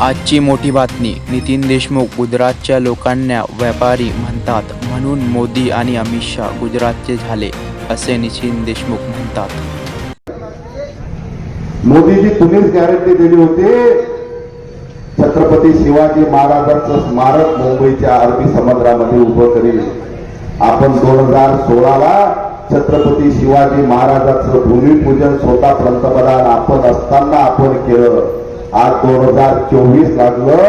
आजची मोठी बातमी. नितीन देशमुख गुजरातच्या लोकांना व्यापारी म्हणतात म्हणून मोदी आणि अमित शाह गुजरातचे झाले, असे नितीन देशमुख म्हणतात. मोदीजी तुम्हीच गॅरंटी दिली होती छत्रपती शिवाजी महाराजांचं स्मारक मुंबईच्या अरबी समुद्रामध्ये उभं करील. आपण 2016ला छत्रपती शिवाजी महाराजांचं भूमिपूजन स्वतः पंतप्रधान आपण असताना आपण केलं. आज 2024 लागलं,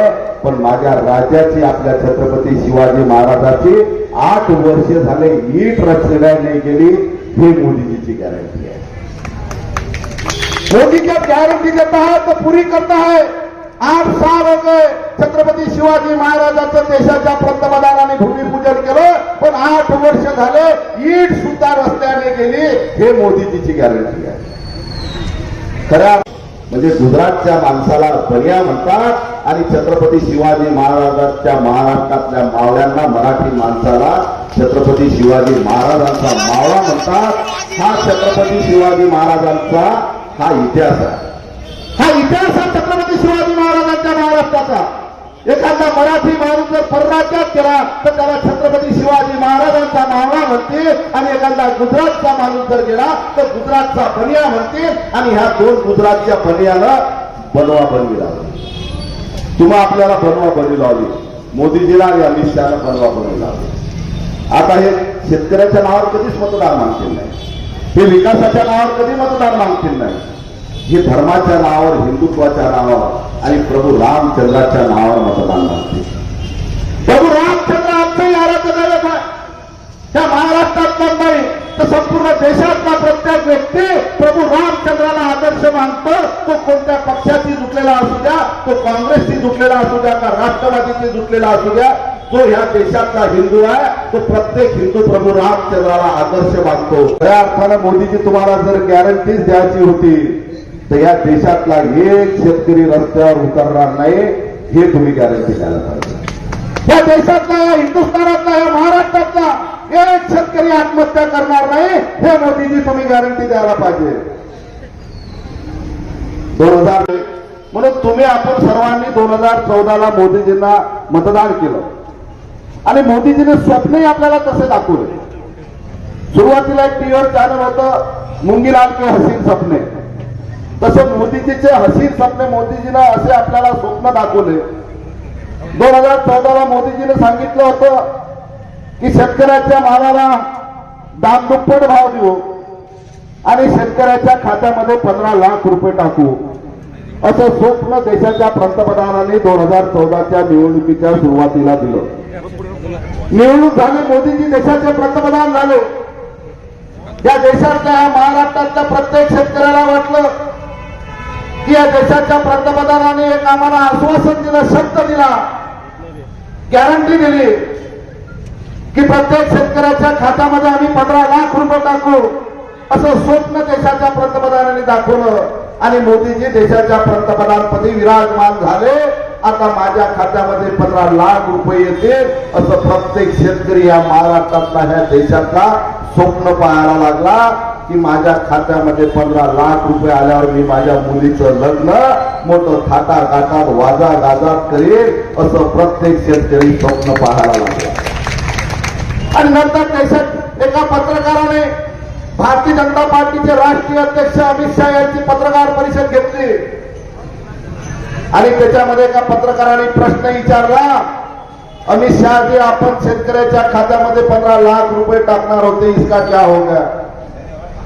पण माझ्या राजाची आपल्या छत्रपती शिवाजी महाराजाची 8 वर्ष झाले ईट रचल्या नाही गेली. हे मोदीजीची गॅरंटी आहे. मोदी जब गारंटी देता है तो पूरी करता है. 8 साल हो गए छत्रपती शिवाजी महाराजांचं देशाच्या पंतप्रधानांनी भूमिपूजन केलं, पण 8 वर्ष झाले ईट सुद्धा रस्त्याने गेली. हे मोदीजीची गॅरंटी आहे. खऱ्या म्हणजे गुजरातच्या माणसाला बनिया म्हणतात आणि छत्रपती शिवाजी महाराजांच्या महाराष्ट्रातल्या मावळ्यांना मराठी माणसाला छत्रपती शिवाजी महाराजांचा मावळा म्हणतात. हा छत्रपती शिवाजी महाराजांचा हा इतिहास आहे. हा इतिहास आहे छत्रपती शिवाजी महाराजांच्या महाराष्ट्राचा. एखादा मराठी माणूस जर परराज्यात गेला तर त्याला छत्रपती शिवाजी महाराजांचा मावळा म्हणतील, आणि एखादा गुजरातचा माणूस जर गेला तर गुजरातचा बनिया म्हणतील. आणि ह्या 2 गुजरातच्या बनियाला बनवा बनवी लावली. तुम्हा आपल्याला बनवा बनवी लावली, मोदीजीला आणि अमित शहाला बनवा बनवी लावली. आता हे शेतकऱ्याच्या नावावर कधीच मतदान मागतील नाही, हे विकासाच्या नावावर कधी मतदान मागतील नाही. हे धर्माच्या नावावर, हिंदुत्वाच्या नावावर आणि प्रभू रामचंद्राच्या नावावर मतदान मागतील. प्रभू रामचंद्र आमचंही आराध्य दैवत आहे. त्या महाराष्ट्रात नाही तर संपूर्ण देशातला प्रत्येक व्यक्ती प्रभू रामचंद्राला आदर्श मानतो. तो कोणत्या पक्षाची जुटलेला असू द्या, तो काँग्रेसची जुटलेला असू द्या का राष्ट्रवादीची जुटलेला असू द्या, जो ह्या देशातला हिंदू आहे तो प्रत्येक हिंदू प्रभू रामचंद्राला आदर्श मानतो. खऱ्या अर्थानं मोदीजी तुम्हाला जर गॅरंटीज द्यायची होती तर या देशातला एक शेतकरी रस्त्यावर उतरणार नाही, हे तुम्ही गॅरंटी द्यायला पाहिजे. या देशातला, या हिंदुस्थानातला, या महाराष्ट्रातला एक शेतकरी आत्महत्या करणार नाही, हे मोदीजी तुम्ही गॅरंटी द्यायला पाहिजे. 2000 म्हणून तुम्ही आपण सर्वांनी 2014ला मोदीजींना मतदान केलं आणि मोदीजीने स्वप्नही आपल्याला तसे दाखवले. सुरुवातीला एक टीव्हीवर चॅनल होतं, मुंगीलाल के हसीन सपने. तसे मोदीजीचे हसीन सपने मोदीजीने असे आपल्याला स्वप्न दाखवले. 2014ला मोदीजीने सांगितलं होतं की शेतकऱ्याच्या मालाला दामदुप्पट भाव देऊ आणि शेतकऱ्याच्या खात्यामध्ये 15 लाख रुपये टाकू, असं स्वप्न देशाच्या पंतप्रधानांनी 2014च्या निवडणुकीच्या सुरुवातीला दिलं. निवडणूक झाली, मोदीजी देशाचे पंतप्रधान झाले. या देशातल्या, महाराष्ट्रातल्या प्रत्येक शेतकऱ्याला वाटलं की या देशाच्या पंतप्रधानांनी एक आम्हाला आश्वासन दिलं, शब्द दिला, गॅरंटी दिली की प्रत्येक शेतकऱ्याच्या खात्यामध्ये आम्ही 15 लाख रुपये टाकू, असं स्वप्न देशाच्या पंतप्रधानांनी दाखवलं. आणि मोदीजी देशाच्या पंतप्रधानपदी विराजमान झाले. आता माझ्या खात्यामध्ये 15 लाख रुपये येतील, असं प्रत्येक शेतकरी या महाराष्ट्रातला, ह्या देशातला स्वप्न पाहायला लागला की माझ्या खात्यामध्ये 15 लाख रुपये आल्यावर मी माझ्या मुलीचं लग्न मोठं थाटाकाटात वाजा गाजात करेल, असं प्रत्येक शेतकरी स्वप्न पाहायला लागला. आणि नंतर देशात एका पत्रकाराने भारतीय जनता पार्टीचे राष्ट्रीय अध्यक्ष अमित शाह यांची पत्रकार परिषद घेतली आणि त्याच्यामध्ये एका पत्रकाराने प्रश्न विचारला, अमित शाह जी, आपण शेतकऱ्याच्या खात्यामध्ये 15 लाख रुपये टाकणार होते, इसका क्या हो गया?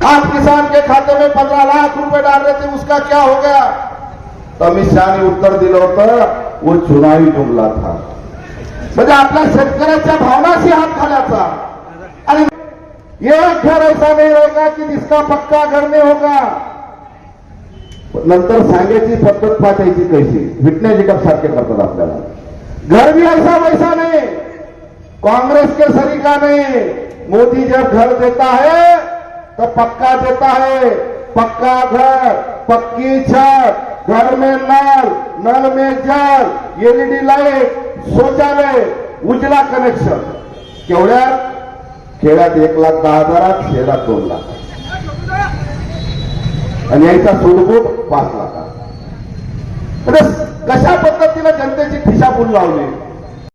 आप किसान के खाते में 15 लाख रुपए डाल रहे थे, उसका क्या हो गया? तो अमित शाह ने उत्तर दिलं होतं, वो चुनावी जुमला था. म्हणजे आपल्या शेतकऱ्याच्या भावनाशी हात घालायचा. आणि एक घर ऐसा नहीं होगा कि जिसका पक्का घर नहीं होगा. नंतर सांगायची पद्धत पाठायची कशी, विटनेस सारखे करतात आपल्याला. घर भी ऐसा वैसा नहीं, कांग्रेस के सरीका नहीं. मोदी जब घर देता है तो पक्का देता है, पक्का घर, पक्की छत, घर में नल, नल में जल, एलईडी लाईट, शौचालय, उजला कनेक्शन. केवढ्यात? खेड्यात 1,10,000, शहरात 2 लाख. आणि याचा सूडबूड 5 लाख. कशा पद्धतीने लावली